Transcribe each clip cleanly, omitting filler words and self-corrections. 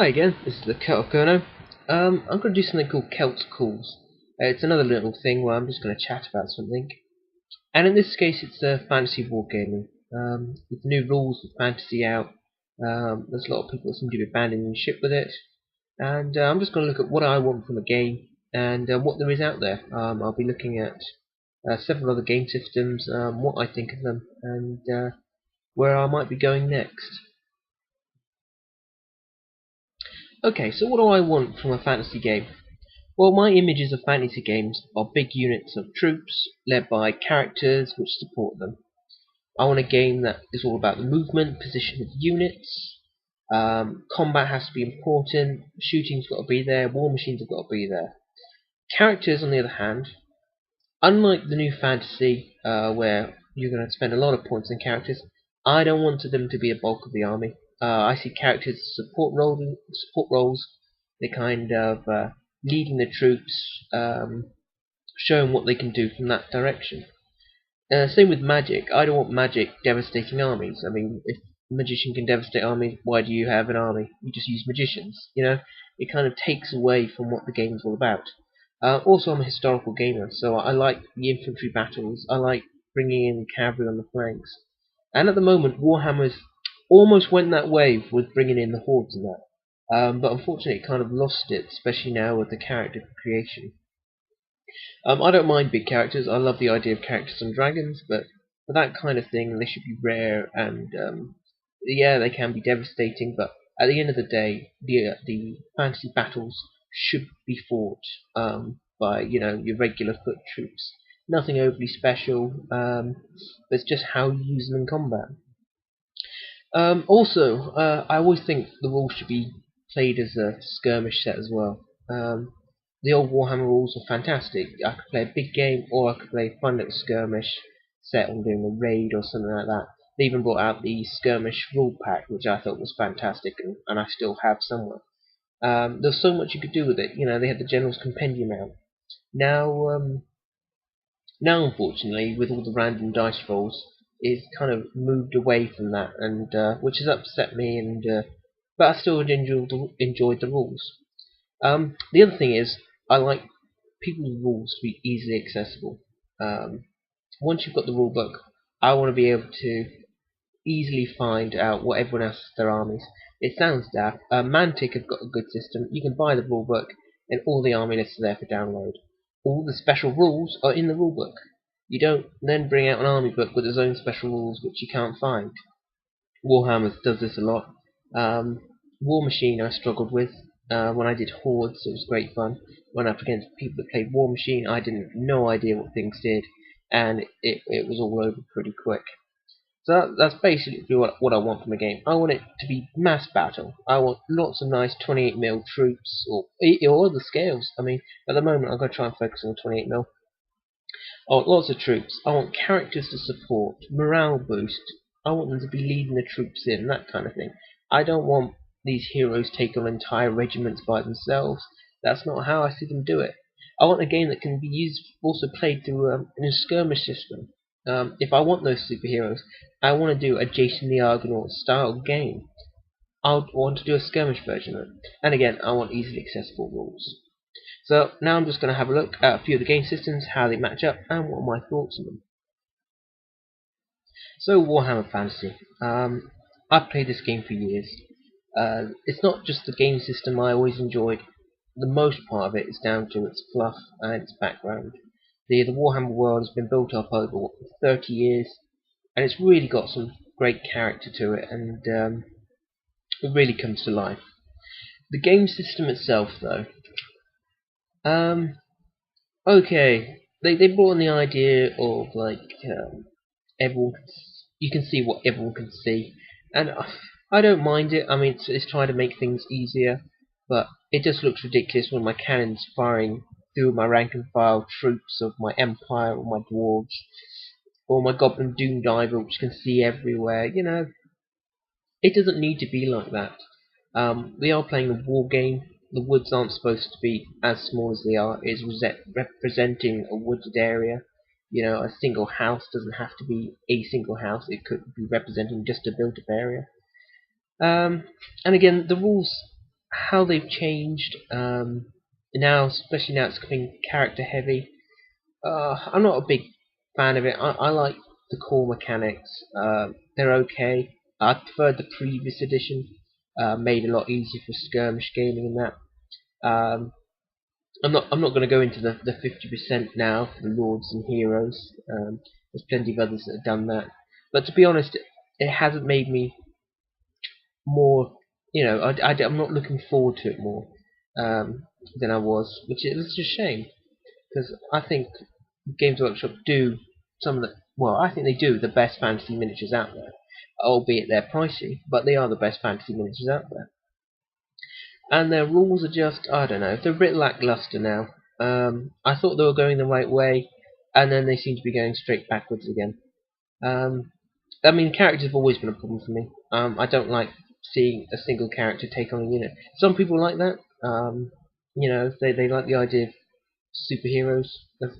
Hi again, this is the Celts. I'm going to do something called Celts Calls. It's another little thing where I'm just going to chat about something. And in this case it's fantasy wargaming. With the new rules of fantasy out, there's a lot of people that seem to be abandoning ship with it. And I'm just going to look at what I want from a game and what there is out there. I'll be looking at several other game systems, what I think of them, and where I might be going next. Okay, so what do I want from a fantasy game? Well, my images of fantasy games are big units of troops led by characters which support them. I want a game that is all about the movement, position of units. Combat has to be important. Shooting's got to be there. War machines have got to be there. Characters, on the other hand, unlike the new fantasy, where you're going to spend a lot of points on characters, I don't want them to be a bulk of the army. I see characters as support roles. They're kind of leading the troops, showing what they can do from that direction. Same with magic. I don't want magic devastating armies. I mean, if a magician can devastate armies, why do you have an army? You just use magicians. You know, it kind of takes away from what the game's all about. Also, I'm a historical gamer, so I like the infantry battles. I like bringing in cavalry on the flanks. And at the moment, Warhammer's almost went that way with bringing in the hordes and that. But unfortunately, it kind of lost it, especially now with the character creation. I don't mind big characters. I love the idea of characters and dragons, but for that kind of thing, they should be rare and yeah, they can be devastating. But at the end of the day, the fantasy battles should be fought by your regular foot troops. Nothing overly special. It's just how you use them in combat. Also, I always think the rules should be played as a skirmish set as well. The old Warhammer rules are fantastic. I could play a big game, or I could play a fun little skirmish set on doing a raid or something like that. They even brought out the skirmish rule pack, which I thought was fantastic, and I still have somewhere. There's so much you could do with it. They had the General's Compendium out. Now, unfortunately, with all the random dice rolls, it's kind of moved away from that, and which has upset me. But I still enjoyed the rules. The other thing is, I like people's rules to be easily accessible. Once you've got the rule book, I want to be able to easily find out what everyone else has their armies. It sounds daft. Mantic have got a good system. You can buy the rule book, and all the army lists are there for download. All the special rules are in the rule book. You don't then bring out an army book with its own special rules which you can't find. Warhammer does this a lot. War Machine I struggled with. When I did Hordes, it was great fun. When up against people that played War Machine, I didn't no idea what things did, and it was all over pretty quick. So that's basically what I want from a game. I want it to be mass battle. I want lots of nice 28mm troops, or other scales. I mean, at the moment, I'm going to try and focus on 28mm. I want lots of troops. I want characters to support, morale boost. I want them to be leading the troops in, that kind of thing. I don't want these heroes take on entire regiments by themselves. That's not how I see them do it. I want a game that can be used, also played through in a skirmish system. If I want those superheroes, I want to do a Jason the Argonaut style game. I want to do a skirmish version of it. And again, I want easily accessible rules. So now I'm just going to have a look at a few of the game systems, how they match up, and what are my thoughts on them. So Warhammer Fantasy. I've played this game for years. It's not just the game system I always enjoyed. The most part of it is down to its fluff and its background. The Warhammer world has been built up over 30 years, and it's really got some great character to it, and it really comes to life. The game system itself, though, okay, they brought in the idea of everyone, you can see what everyone can see, and I don't mind it. I mean, it's trying to make things easier, but it just looks ridiculous when my cannon's firing through my rank and file troops of my empire or my dwarves, or my goblin doom diver, which can see everywhere. It doesn't need to be like that. We are playing a war game. The woods aren't supposed to be as small as they are. It's representing a wooded area. A single house doesn't have to be a single house. It could be representing just a built-up area. And again, the rules how they've changed now, especially now it's becoming character heavy. I'm not a big fan of it. I like the core mechanics. They're okay. I preferred the previous edition. Made a lot easier for skirmish gaming and that. I'm not going to go into the 50% now for the lords and heroes. There's plenty of others that have done that. But to be honest, it hasn't made me more. I'm not looking forward to it more than I was, which is a shame because I think Games Workshop do some of the I think they do the best fantasy miniatures out there, albeit they're pricey, but they are the best fantasy miniatures out there. And their rules are just, I don't know, they're a bit lackluster now. I thought they were going the right way, and then they seem to be going straight backwards again. I mean, characters have always been a problem for me. I don't like seeing a single character take on a unit. Some people like that. They like the idea of superheroes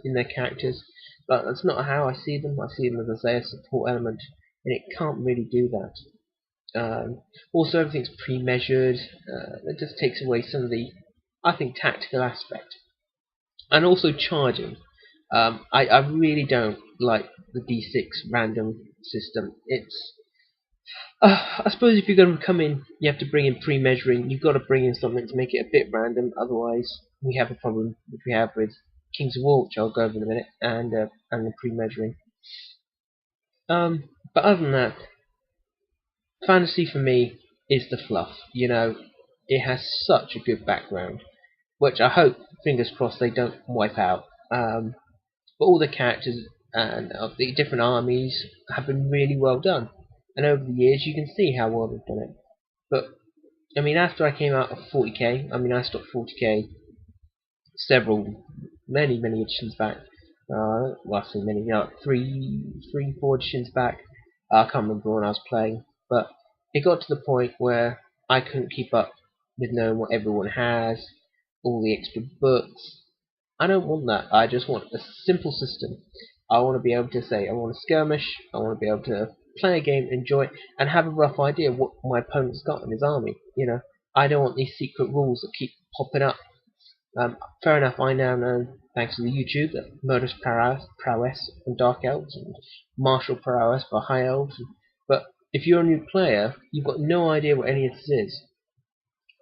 in their characters, but that's not how I see them. I see them, as I say, a support element, and it can't really do that. Also, everything's pre-measured. It just takes away some of the, I think, tactical aspect. And also charging. I really don't like the D6 random system. It's I suppose if you're going to come in, you have to bring in pre-measuring. You've got to bring in something to make it a bit random. Otherwise, we have a problem which we have with Kings of War, which I'll go over in a minute, and the pre-measuring. But other than that, fantasy for me is the fluff. It has such a good background, which I hope, fingers crossed, they don't wipe out. But all the characters and of the different armies have been really well done. And over the years, you can see how well they've done it. But I mean, after I came out of 40k, I stopped 40k many editions back. I say many, 4 editions back. I can't remember when I was playing, but it got to the point where I couldn't keep up with knowing what everyone has, all the extra books. I don't want that. I just want a simple system. I want to be able to say, I want to skirmish, I want to be able to play a game, enjoy it, and have a rough idea of what my opponent's got in his army. I don't want these secret rules that keep popping up. Fair enough, I now know, thanks to the YouTube, that murderous prowess from Dark Elves and martial prowess for High Elves. But if you're a new player, you've got no idea what any of this is.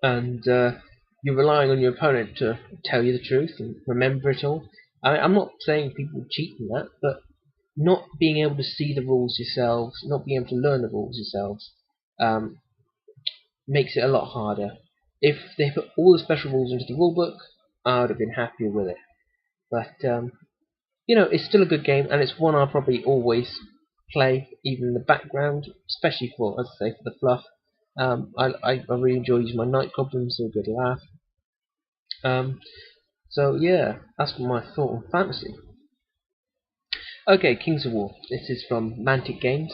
And you're relying on your opponent to tell you the truth and remember it all. I'm not saying people cheat in that, but not being able to see the rules yourselves, not being able to learn the rules yourselves, makes it a lot harder. If they put all the special rules into the rulebook, I would have been happier with it. But it's still a good game, and it's one I'll probably always play, even in the background, especially for, as I say, for the fluff. I really enjoy using my night goblins, so a good laugh. So yeah, that's my thought on fantasy. Okay, Kings of War. This is from Mantic Games.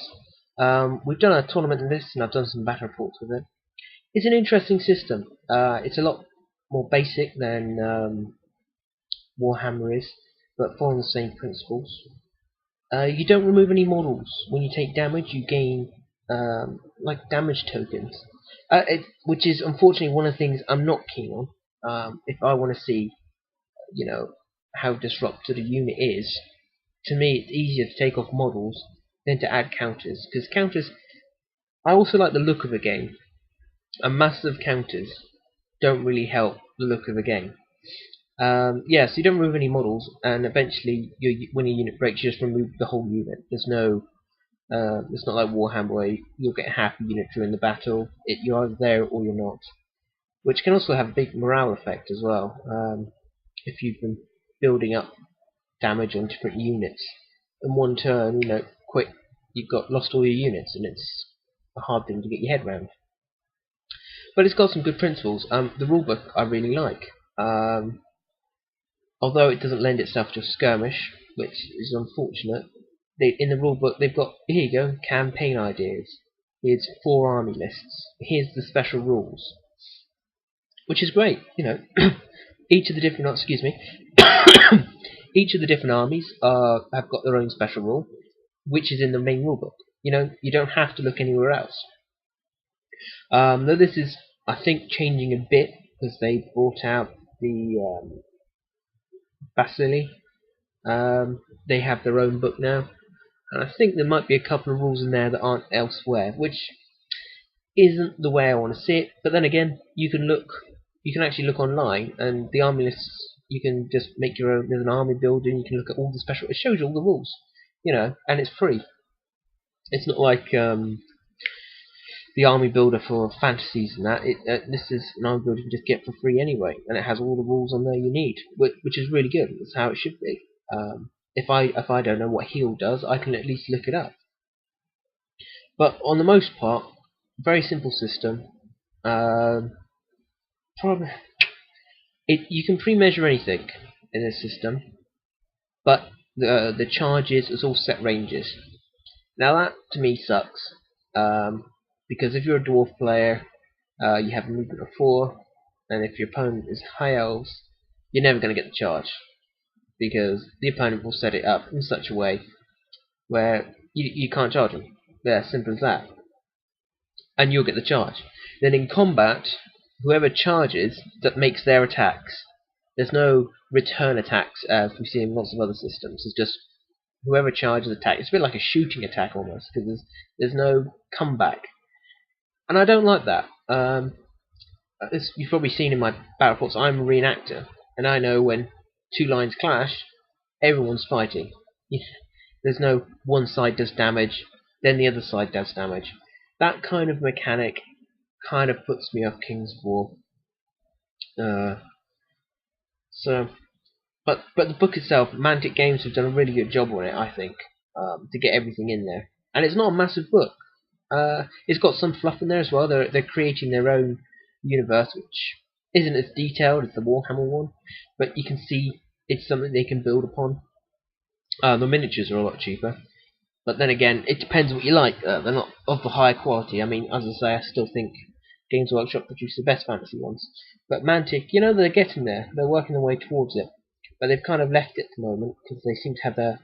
We've done a tournament in this, and I've done some battle reports with it. It's an interesting system. It's a lot more basic than Warhammer is, but following the same principles. You don't remove any models. When you take damage, you gain like damage tokens, which is unfortunately one of the things I'm not keen on. If I want to see, how disrupted a unit is, to me it's easier to take off models than to add counters, because counters. I also like the look of a game, and massive counters don't really help the look of a game. So you don't remove any models, and eventually, when a unit breaks, you just remove the whole unit. There's no, it's not like Warhammer where you'll get half a unit during the battle. You're either there or you're not, which can also have a big morale effect as well. If you've been building up damage on different units, in one turn, quick, you've lost all your units, and it's a hard thing to get your head around. But it's got some good principles. The rulebook I really like. Although it doesn't lend itself to skirmish, which is unfortunate. In the rulebook they've got, here you go, campaign ideas. Here's 4 army lists. Here's the special rules, which is great. Each of the different, each of the different armies have got their own special rule, which is in the main rulebook. You don't have to look anywhere else. Though this is I think changing a bit because they brought out the Bacilli. They have their own book now, and I think there might be a couple of rules in there that aren't elsewhere, which isn't the way I want to see it. But then again, you can actually look online, and the army lists. You can just make your own. There's an army builder, and you can look at all the special. It shows you all the rules, and it's free. It's not like the army builder for fantasies and that. This is an army builder you can just get for free anyway, and it has all the rules on there you need, which is really good. That's how it should be. If I don't know what heal does, I can at least look it up. But on the most part, very simple system. You can pre-measure anything in this system, but the charges is all set ranges. Now that to me sucks, because if you're a dwarf player, you have a movement of 4, and if your opponent is high elves, you're never going to get the charge, because the opponent will set it up in such a way where you can't charge them. They're simple as that, and you'll get the charge. Then in combat, whoever charges that makes their attacks. There's no return attacks as we see in lots of other systems. It's just whoever charges attack. It's a bit like a shooting attack almost, because there's no comeback, and I don't like that. You've probably seen in my battle reports, I'm a reenactor, and I know when 2 lines clash, everyone's fighting. There's no one side does damage, then the other side does damage. That kind of mechanic kind of puts me off Kings of War. But the book itself, Mantic Games have done a really good job on it, I think, to get everything in there. And it's not a massive book. It's got some fluff in there as well. They're creating their own universe, which isn't as detailed as the Warhammer one, but you can see it's something they can build upon. The miniatures are a lot cheaper, but then again, it depends what you like. They're not of the higher quality. I mean, as I say, I still think Games Workshop produce the best fantasy ones. But Mantic, they're getting there. They're working their way towards it. But they've kind of left it at the moment because they seem to have their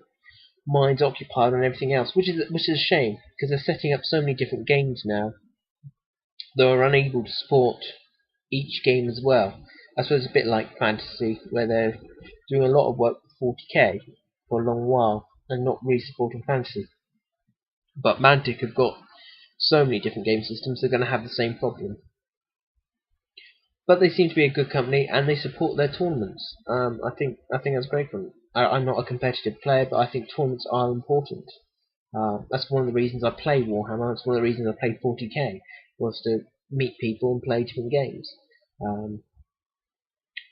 minds occupied on everything else, which is a shame, because they're setting up so many different games now. They're unable to support each game as well. I suppose a bit like Fantasy, where they're doing a lot of work with 40k for a long while and not really supporting Fantasy. But Mantic have got so many different game systems, they're going to have the same problem. But they seem to be a good company, and they support their tournaments. I think that's great for them. I'm not a competitive player, but I think tournaments are important. That's one of the reasons I play Warhammer. That's one of the reasons I played 40k, was to meet people and play different games.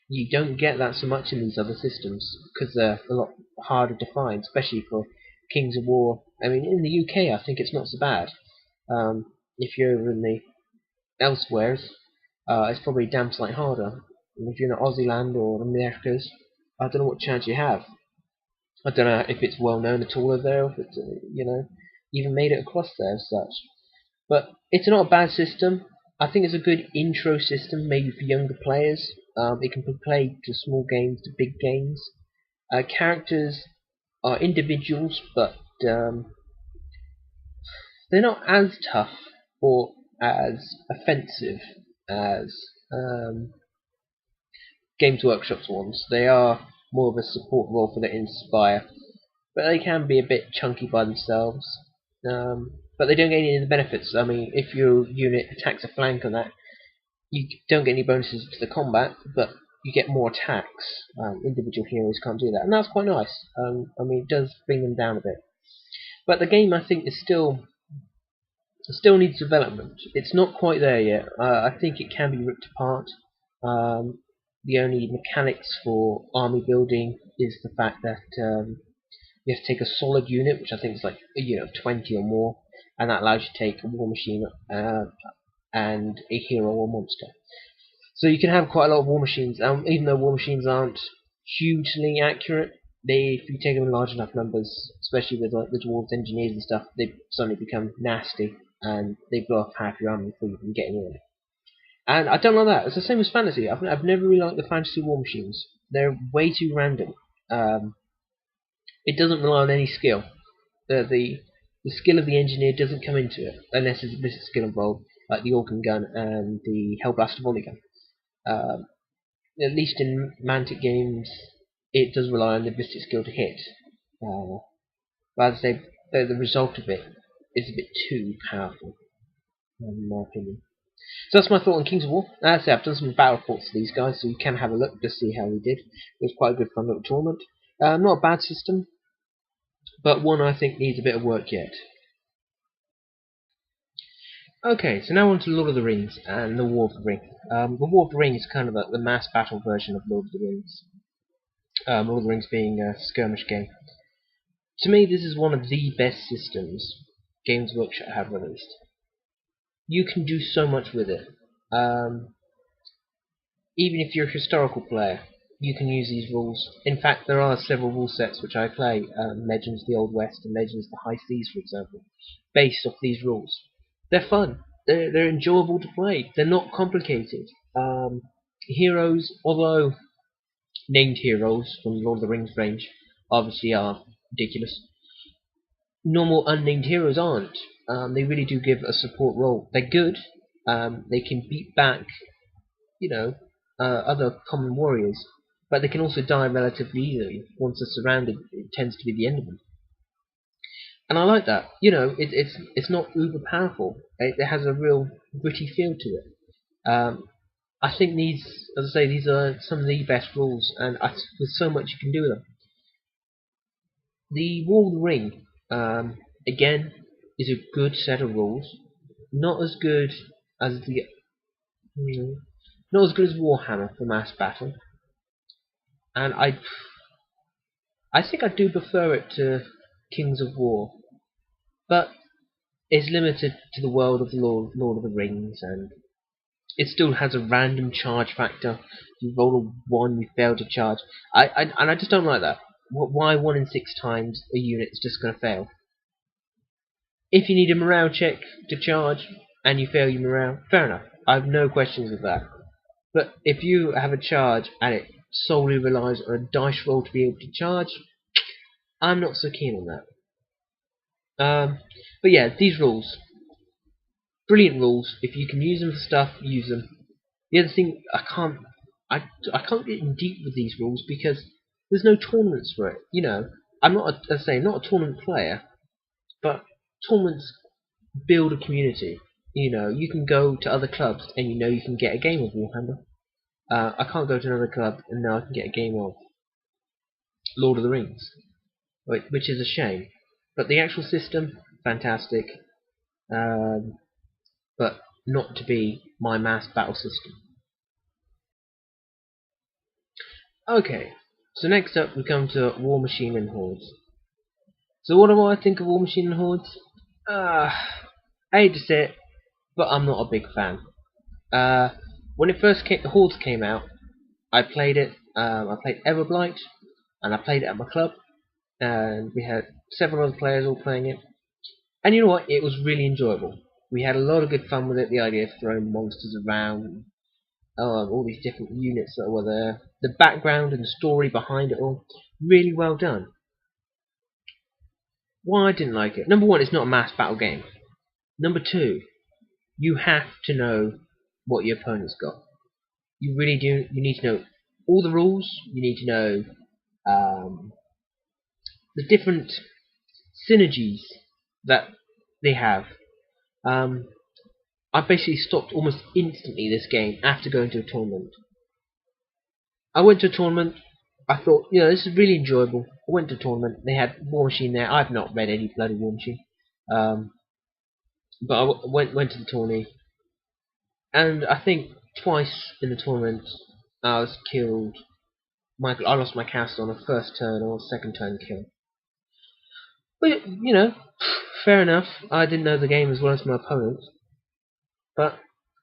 You don't get that so much in these other systems, because they're a lot harder to find, especially for Kings of War. I mean, in the UK, I think it's not so bad. If you're over in the elsewheres, it's probably a damn sight harder. And if you're in Aussie land or the Americas, I don't know what chance you have. I don't know if it's well known at all over there, or if it's even made it across there as such. But it's not a bad system. I think it's a good intro system, maybe for younger players. It can be played to small games, to big games. Characters are individuals, but they're not as tough or as offensive as Games Workshop's ones. They are more of a support role for the Inspire, but they can be a bit chunky by themselves. But they don't get any of the benefits. I mean, if your unit attacks a flank on that, you don't get any bonuses to the combat, but you get more attacks. Individual heroes can't do that, and that's quite nice. I mean, it does bring them down a bit. But the game, I think, is still needs development. It's not quite there yet. I think it can be ripped apart. The only mechanics for army building is the fact that you have to take a solid unit, which I think is like 20 or more, and that allows you to take a war machine and a hero or monster. So you can have quite a lot of war machines, even though war machines aren't hugely accurate. If you take them in large enough numbers, especially with like the dwarves, engineers and stuff, they suddenly become nasty, and they blow off half your army before you can get anywhere. And I don't like that. It's the same as Fantasy. I've never really liked the Fantasy war machines. They're way too random. It doesn't rely on any skill. The skill of the engineer doesn't come into it unless there's a skill involved. like the organ gun and the Hellblaster volley gun. At least in Mantic games, it does rely on the ballistic skill to hit. But as I say, the result of it is a bit too powerful, in my opinion. So that's my thought on Kings of War. As I say, I've done some battle reports for these guys, so you can have a look to see how we did. It was quite a good fun little tournament. Not a bad system, but one I think needs a bit of work yet. Okay, so now on to Lord of the Rings and the War of the Ring. The War of the Ring is kind of the mass battle version of Lord of the Rings. Lord of the Rings being a skirmish game. To me, this is one of the best systems Games Workshop have released. You can do so much with it. Even if you're a historical player, you can use these rules. In fact, there are several rule sets which I play, Legends of the Old West and Legends of the High Seas, for example, based off these rules. They're fun. They're enjoyable to play. They're not complicated. Heroes, although named heroes from Lord of the Rings range, obviously are ridiculous. Normal unnamed heroes aren't. They really do give a support role. They're good. They can beat back, other common warriors, but they can also die relatively easily. Once they're surrounded, it tends to be the end of them. And I like that. It's not uber powerful. It has a real gritty feel to it. I think these, as I say, these are some of the best rules, and there's so much you can do with them. The War of the Ring, again, is a good set of rules. Not as good as not as good as Warhammer for mass battle, and I think I do prefer it to Kings of War, but it's limited to the world of the Lord of the Rings, and it still has a random charge factor. You roll a 1, you fail to charge. And I just don't like that. Why 1 in 6 times a unit is just going to fail? If you need a morale check to charge and you fail your morale, fair enough. I have no questions with that. But if you have a charge and it solely relies on a dice roll to be able to charge, I'm not so keen on that. But yeah, these rules. Brilliant rules. If you can use them for stuff, use them. The other thing, I can't get in deep with these rules because there's no tournaments for it. I'm not, as I say, not a tournament player, but tournaments build a community. You can go to other clubs and you can get a game of Warhammer. I can't go to another club and now I can get a game of Lord of the Rings, which is a shame. But the actual system, fantastic. But not to be my mass battle system. Okay, so next up we come to War Machine and Hordes. So what do I think of War Machine and Hordes? I hate to say it, but I'm not a big fan. When it first came, the Hordes came out, I played it. I played Everblight, and I played it at my club, and we had several other players all playing it. And you know what? It was really enjoyable. We had a lot of good fun with it. The idea of throwing monsters around, all these different units that were there, the background and the story behind it all, really well done. Why I didn't like it? Number 1, it's not a mass battle game. Number 2, you have to know what your opponent's got. You really do. You need to know all the rules. You need to know the different synergies that they have. I basically stopped almost instantly this game after going to a tournament. I went to a tournament. I thought, this is really enjoyable. I went to a tournament. They had War Machine there. I've not read any bloody War Machine. But I went to the tourney. And I think twice in the tournament I was killed. I lost my castle on a first turn or second turn kill. But, fair enough. I didn't know the game as well as my opponent. But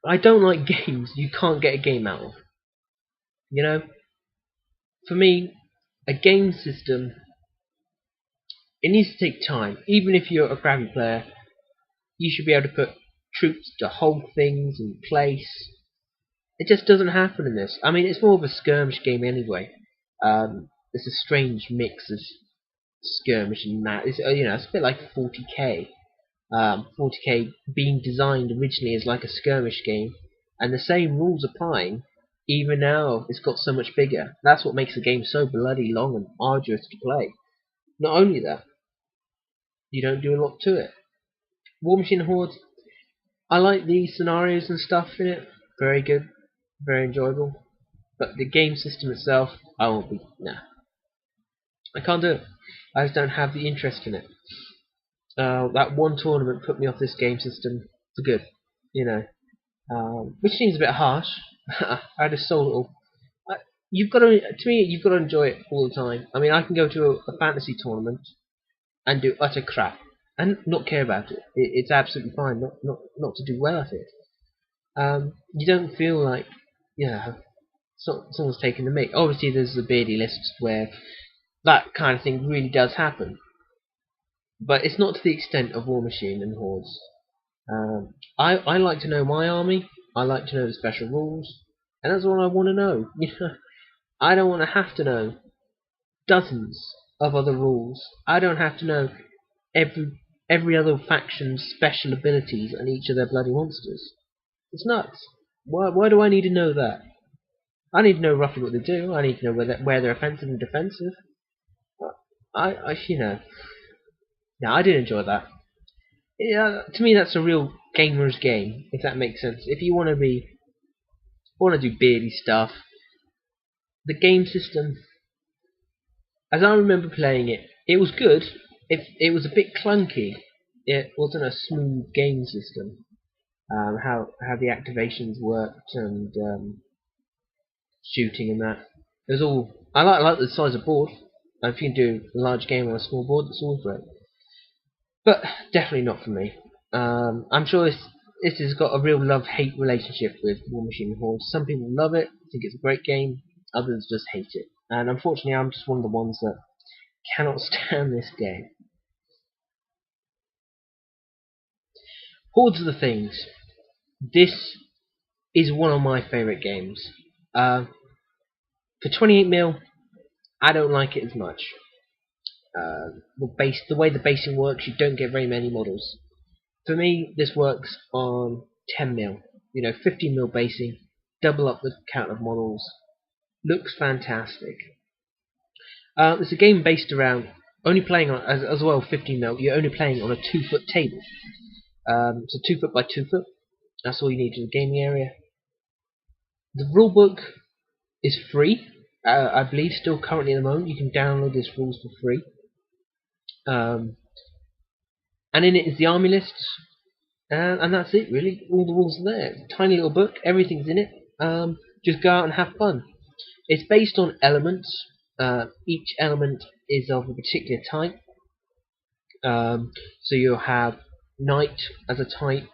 I don't like games you can't get a game out of. For me, a game system, it needs to take time. Even if you're a crappy player, you should be able to put troops to hold things in place. It just doesn't happen in this. I mean, it's more of a skirmish game anyway. It's a strange mix of skirmish and that. It's a bit like 40k. 40k being designed originally as like a skirmish game, and the same rules applying. Even now, it's got so much bigger. That's what makes the game so bloody long and arduous to play. Not only that, you don't do a lot to it. War Machine Horde, I like the scenarios and stuff in it. Very good, very enjoyable. But the game system itself, I won't be. Nah, I can't do it. I just don't have the interest in it. That one tournament put me off this game system for good, you know. Which seems a bit harsh. I just so little. You've got to, to me, you've got to enjoy it all the time. I mean, I can go to a fantasy tournament and do utter crap and not care about it. It's absolutely fine not to do well at it. You don't feel like, you know, someone's taking the mick. Obviously, there's the beardy lists where that kind of thing really does happen, but it's not to the extent of War Machine and Hordes. I like to know my army. I like to know the special rules, and that's all I want to know. I don't want to have to know dozens of other rules. I don't have to know every other faction's special abilities and each of their bloody monsters. It's nuts. Why do I need to know that? I need to know roughly what they do. I need to know where they're offensive and defensive. Yeah, I did enjoy that. Yeah, to me that's a real gamer's game, if that makes sense. If you want to do beardy stuff, the game system, as I remember playing it, it was good. It was a bit clunky. It wasn't a smooth game system. How the activations worked and shooting and that. It was all. I like the size of board. If you can do a large game on a small board, that's always great. But definitely not for me. I'm sure this has got a real love-hate relationship with War Machine Horde. Some people love it, think it's a great game. Others just hate it. And unfortunately, I'm just one of the ones that cannot stand this game. Hordes of the Things. This is one of my favourite games. For 28mm, I don't like it as much. The way the basing works, you don't get very many models. For me, this works on 10mm. 15mm basing, double up the count of models. Looks fantastic. It's a game based around only playing on, as well 15mm. You're only playing on a 2-foot table. So 2 foot by 2 foot. That's all you need in the gaming area. The rulebook is free. I believe still currently at the moment. You can download this rules for free. And in it is the army lists. And that's it really. All the rules are there. Tiny little book. Everything's in it. Just go out and have fun. It's based on elements. Each element is of a particular type. So you'll have knight as a type,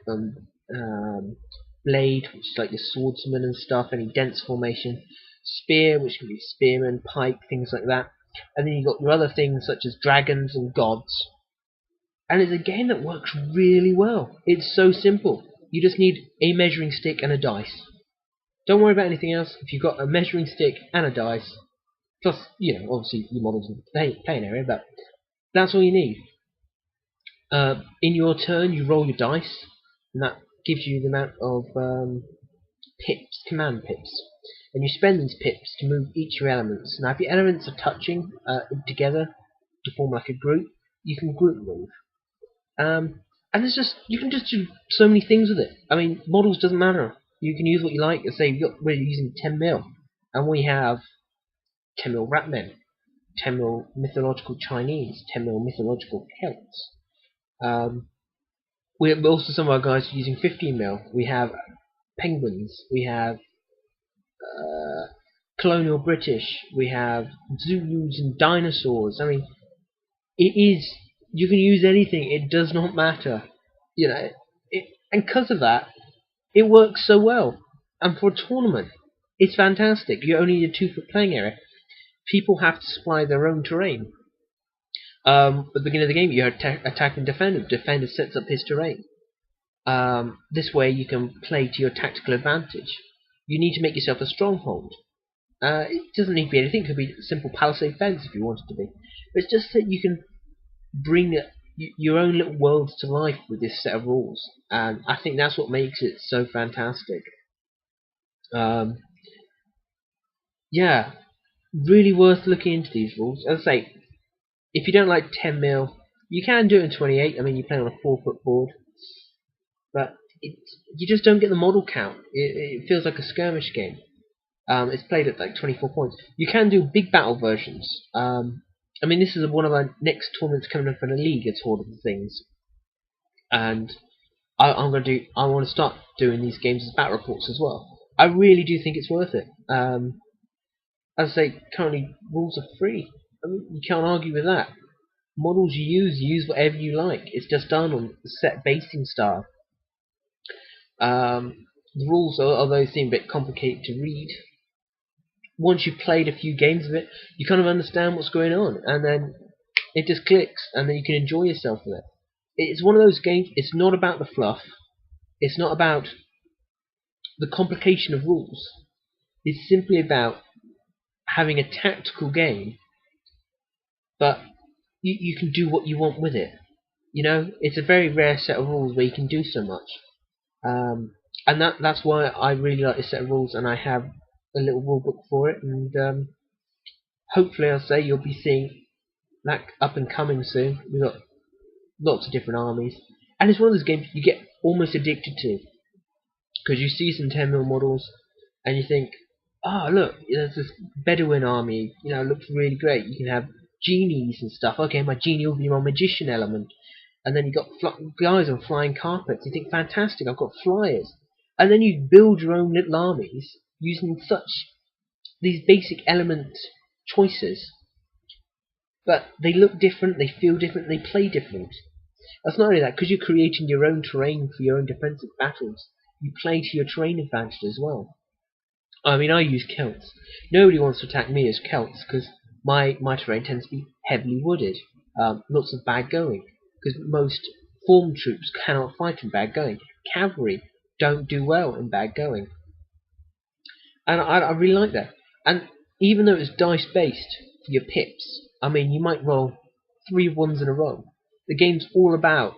blade, which is like your swordsman and stuff, any dense formation, spear, which can be spearman, pike, things like that, and then you've got your other things such as dragons and gods. And it's a game that works really well. It's so simple. You just need a measuring stick and a dice. Don't worry about anything else. If you've got a measuring stick and a dice, plus, obviously your models in the playing area, but that's all you need. In your turn, you roll your dice, and that gives you the amount of pips, command pips. And you spend these pips to move each of your elements. Now, if your elements are touching together to form like a group, you can group move. And you can just do so many things with it. I mean, models doesn't matter. You can use what you like. Let's say we're using 10mm, and we have 10mm Ratmen, 10mm mythological Chinese, 10mm mythological Celts. We have also some of our guys using 15mm. We have penguins. We have colonial British. We have Zulus and dinosaurs. I mean, you can use anything. It does not matter. And because of that, it works so well. And for a tournament, it's fantastic. You only need a 2-foot playing area. People have to supply their own terrain. At the beginning of the game, you attack and defend. The defender sets up his terrain. This way, you can play to your tactical advantage. You need to make yourself a stronghold. It doesn't need to be anything. It could be a simple palisade fence if you want it to be. But it's just that you can bring your own little worlds to life with this set of rules, and I think that's what makes it so fantastic. Um, yeah, really worth looking into these rules. As I say, if you don't like 10 mil, you can do it in 28. I mean, you play on a 4-foot board, but you just don't get the model count. It feels like a skirmish game. It's played at like 24 points. You can do big battle versions. I mean, this is one of my next tournaments coming up in the league. It's Horde of the Things, and I want to start doing these games as battle reports as well. I really do think it's worth it. As I say, currently rules are free. I mean, you can't argue with that. Models you use whatever you like. It's just done on the set basing style. The rules, although they seem a bit complicated to read, once you've played a few games of it, you kind of understand what's going on, and then it just clicks, and then you can enjoy yourself with it. It's one of those games. It's not about the fluff. It's not about the complication of rules. It's simply about having a tactical game, but you can do what you want with it. You know, it's a very rare set of rules where you can do so much. And that's why I really like this set of rules, and I have a little rule book for it, and hopefully I'll say you'll be seeing that up and coming soon. We've got lots of different armies, and it's one of those games you get almost addicted to, because you see some 10 mil models and you think, oh look, there's this Bedouin army, you know, it looks really great. You can have genies and stuff. Okay, my genie will be my magician element. And then you got guys on flying carpets. You think, fantastic, I've got flyers. And then you build your own little armies using these basic element choices. But they look different, they feel different, they play different. That's not only that, because you're creating your own terrain for your own defensive battles, you play to your terrain advantage as well. I mean, I use Celts. Nobody wants to attack me as Celts, because my terrain tends to be heavily wooded. Lots of bad going, because most formed troops cannot fight in bad going. Cavalry don't do well in bad going. And I really like that. And even though it's dice based for your pips, I mean, you might roll 3 ones in a row. The game's all about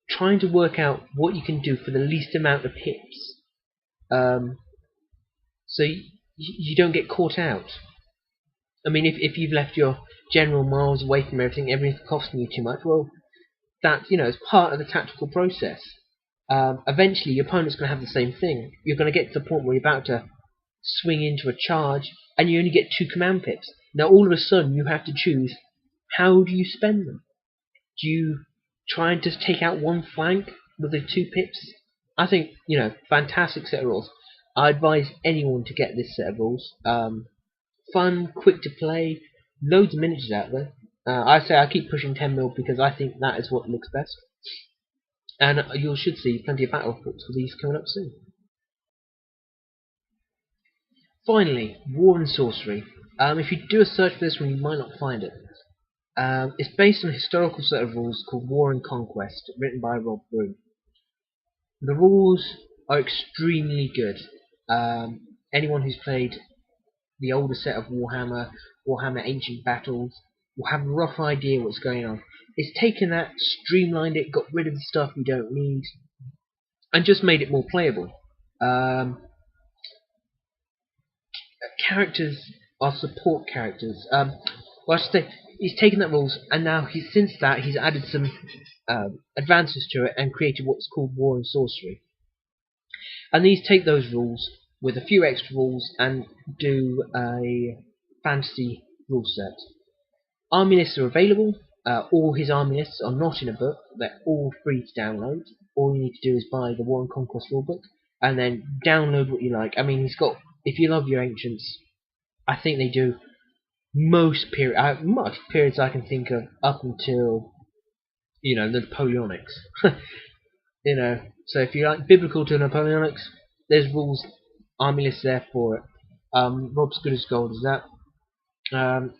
trying to work out what you can do for the least amount of pips. So you don't get caught out. I mean, if you've left your general miles away from everything's costing you too much, well, that, you know, is part of the tactical process. Eventually, your opponent's going to have the same thing. You're going to get to the point where you're about to swing into a charge, and you only get 2 command pips. Now, all of a sudden, you have to choose, how do you spend them? Do you try and just take out one flank with the 2 pips? I think, you know, fantastic set of rules. I advise anyone to get this set of rules. Fun, quick to play, loads of miniatures out there. I say I keep pushing 10 mil because I think that is what looks best. And you should see plenty of battle reports for these coming up soon. Finally, War and Sorcery. If you do a search for this one, you might not find it. It's based on a historical set of rules called War and Conquest, written by Rob Broom. The rules are extremely good. Anyone who's played the older set of Warhammer Ancient Battles, will have a rough idea what's going on. It's taken that, streamlined it, got rid of the stuff you don't need, and just made it more playable. Characters are support characters. Well, I should say, he's taken that rules, and now since that he's added some advances to it and created what's called War and Sorcery. And these take those rules with a few extra rules and do a fantasy rule set. Army lists are available. All his army lists are not in a book. They're all free to download. All you need to do is buy the War and Conquest rulebook and then download what you like. I mean, he's got, if you love your ancients, I think they do most periods I can think of up until, you know, the Napoleonics. You know, so if you like biblical to Napoleonics, there's rules, army lists there for it. Rob's good as gold as that.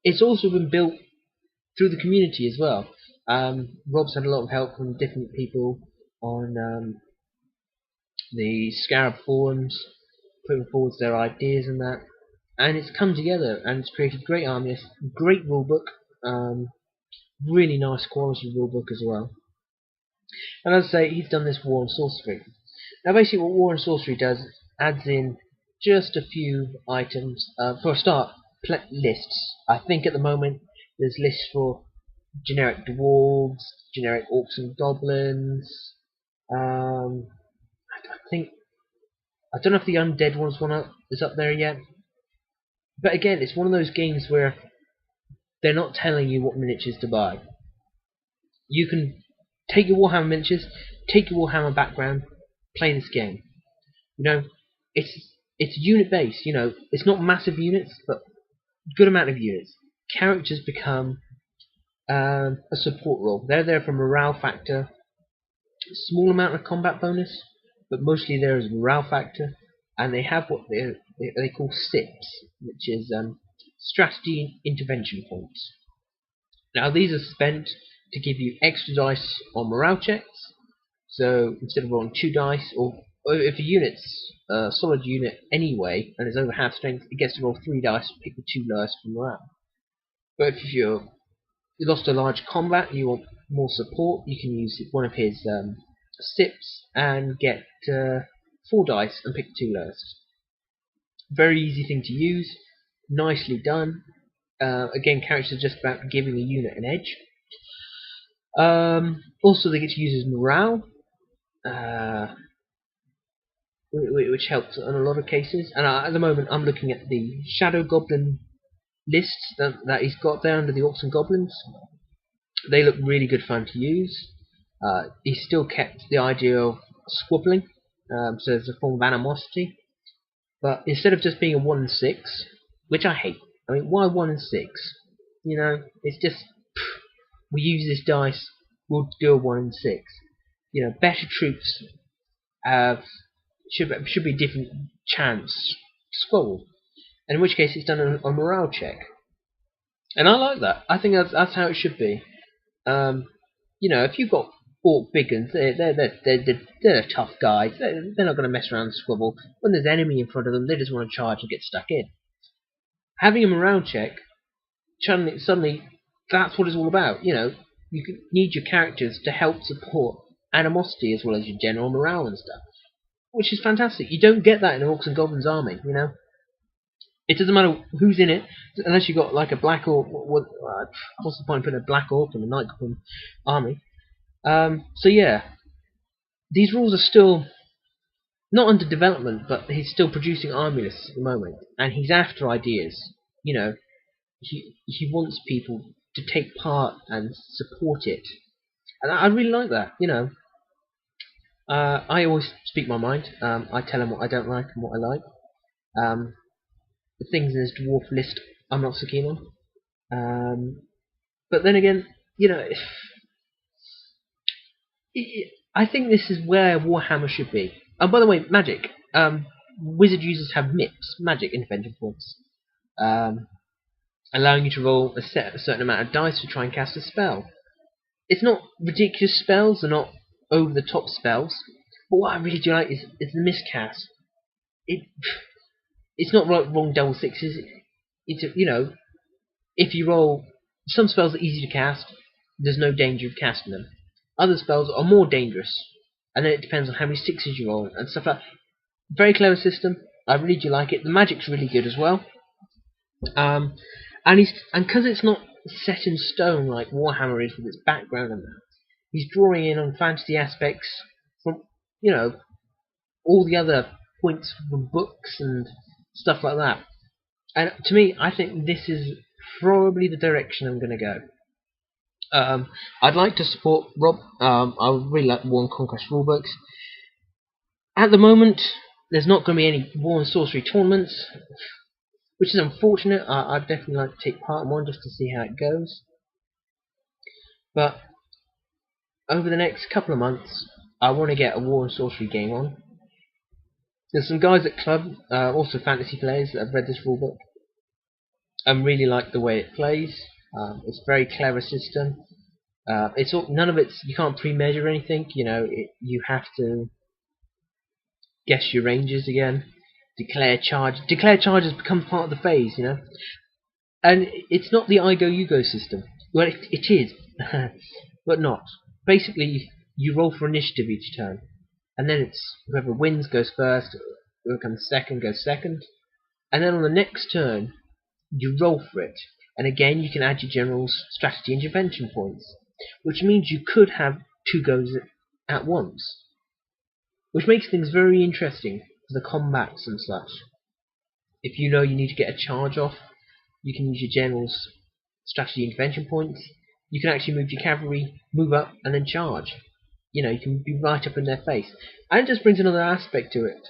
It's also been built through the community as well. Rob's had a lot of help from different people on the Scarab forums, putting forward their ideas and that. And it's come together and it's created great army lists, great rulebook, Really nice quality rulebook as well. And as I say, he's done this War and Sorcery. Now basically what War and Sorcery does is adds in just a few items. For a start, lists. I think at the moment there's lists for generic dwarves, generic orcs and goblins. I don't know if the Undead is up there yet. But again, it's one of those games where they're not telling you what miniatures to buy. You can take your Warhammer miniatures, take your Warhammer background, play this game. You know, it's unit based. You know, it's not massive units, but good amount of units. Characters become a support role. They're there for morale factor, small amount of combat bonus, but mostly there is morale factor, and they have what they call SIPs, which is strategy intervention points. Now these are spent to give you extra dice on morale checks. So instead of rolling 2 dice, or if a unit's a solid unit anyway and is over half strength, it gets to roll 3 dice, pick the 2 lowest for morale. But if you lost a large combat and you want more support, you can use one of his SIPs and get 4 dice and pick the 2 lowest. Very easy thing to use, nicely done. Again, characters are just about giving a unit an edge. Also, they get to use his morale, which helps in a lot of cases. And at the moment, I'm looking at the Shadow Goblin lists that he's got there under the Orcs and Goblins. They look really good fun to use. He's still kept the idea of squabbling, so there's a form of animosity. But instead of just being a 1 and 6, which I hate. I mean, why 1 and 6? You know, it's just we use this dice, we'll do a 1 and 6. You know, better troops should be a different chance to squabble. And in which case it's done a morale check. And I like that. I think that's how it should be. You know, if you've got Orc Biggins, they're tough guys. They're not going to mess around and squabble. When there's enemy in front of them, they just want to charge and get stuck in. Having a morale check, suddenly that's what it's all about. You know, you need your characters to help support animosity as well as your general morale and stuff, which is fantastic. You don't get that in an Orcs and Goblins army. You know, it doesn't matter who's in it, unless you've got like a black orc. What's the point of putting a black orc in a night goblin army? So yeah, these rules are still not under development, but he's still producing Arminius at the moment, and he's after ideas. You know, he wants people to take part and support it, and I really like that. You know, I always speak my mind. I tell him what I don't like and what I like. The things in his dwarf list I'm not so keen on. But then again, you know, I think this is where Warhammer should be. And by the way, magic. Wizard users have MIPs, magic intervention points, allowing you to roll a certain amount of dice to try and cast a spell. It's not ridiculous spells, they're not over the top spells, but what I really do like is the miscast. It's not wrong double sixes. It's you know, if you roll, some spells are easy to cast, there's no danger of casting them. Other spells are more dangerous, and then it depends on how many sixes you roll and stuff like that. Very clever system. I really do like it. The magic's really good as well. And because it's not set in stone like Warhammer is with its background and that, he's drawing in on fantasy aspects from, you know, all the other points from books and stuff like that. And to me, I think this is probably the direction I'm going to go. I'd like to support Rob. I would really like War and Conquest rulebooks. At the moment, there's not going to be any War and Sorcery tournaments, which is unfortunate. I'd definitely like to take part in one just to see how it goes. But over the next couple of months, I want to get a War and Sorcery game on. There's some guys at club, also fantasy players, that have read this rulebook and really like the way it plays. It's a very clever system. None of it's, you can't pre-measure anything. You know, you have to guess your ranges again. Declare charge. Declare charges become part of the phase. You know, and it's not the I go you go system. Well, it is, but not. Basically, you roll for initiative each turn, and then it's whoever wins goes first, whoever comes second goes second, and then on the next turn, you roll for it. And again, you can add your general's strategy intervention points, which means you could have 2 goes at once, which makes things very interesting for the combats and such. If you know you need to get a charge off, you can use your general's strategy intervention points. You can actually move your cavalry, move up, and then charge. You can be right up in their face. And it just brings another aspect to it.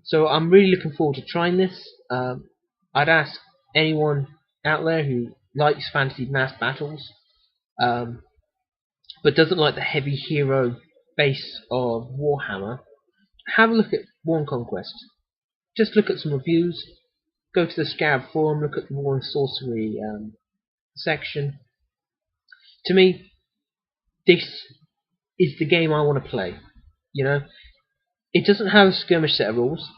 So I'm really looking forward to trying this. I'd ask anyone out there who likes fantasy mass battles, but doesn't like the heavy hero base of Warhammer, have a look at War and Conquest. Just look at some reviews, go to the Scarab forum, look at the War and Sorcery section. To me, this is the game I want to play. It doesn't have a skirmish set of rules,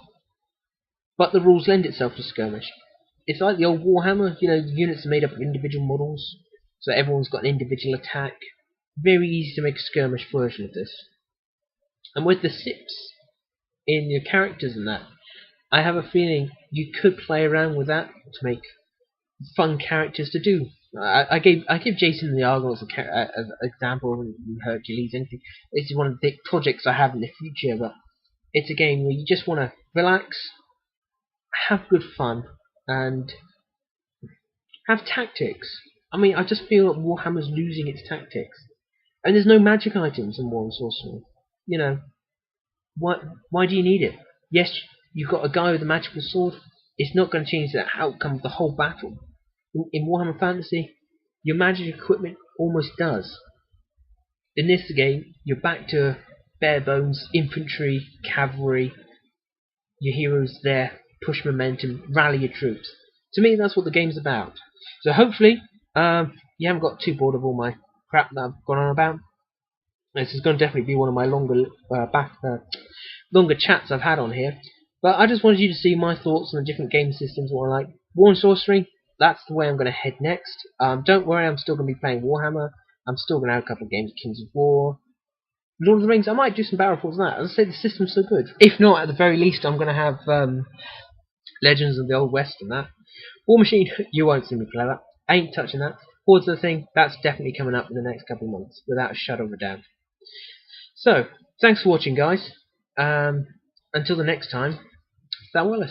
but the rules lend itself to skirmish. It's like the old Warhammer, the units are made up of individual models, so everyone's got an individual attack. Very easy to make a skirmish version of this. And with the sips in your characters and that, I have a feeling you could play around with that to make fun characters to do. I give Jason the Argonauts as an example, and Hercules, anything. This is one of the projects I have in the future, but it's a game where you just want to relax, have good fun, and have tactics. I just feel that Warhammer's losing its tactics. And there's no magic items in War and Sorcery. Why do you need it? Yes, you've got a guy with a magical sword. It's not going to change the outcome of the whole battle. In Warhammer Fantasy, your magic equipment almost does. In this game, you're back to bare bones, infantry, cavalry. Your heroes there, push momentum, rally your troops. To me, that's what the game's about. So hopefully, you haven't got too bored of all my crap that I've gone on about. This is going to definitely be one of my longer chats I've had on here. But I just wanted you to see my thoughts on the different game systems, what I like. War and Sorcery, that's the way I'm going to head next. Don't worry, I'm still going to be playing Warhammer. I'm still going to have a couple of games of Kings of War. Lord of the Rings, I might do some battle reports on that. As I say, the system's so good. If not, at the very least, I'm going to have Legends of the Old West and that. War Machine, you won't see me play that. I ain't touching that. Hordes of the thing, that's definitely coming up in the next couple of months, without a shadow of a doubt. So, thanks for watching, guys. Until the next time, farewell.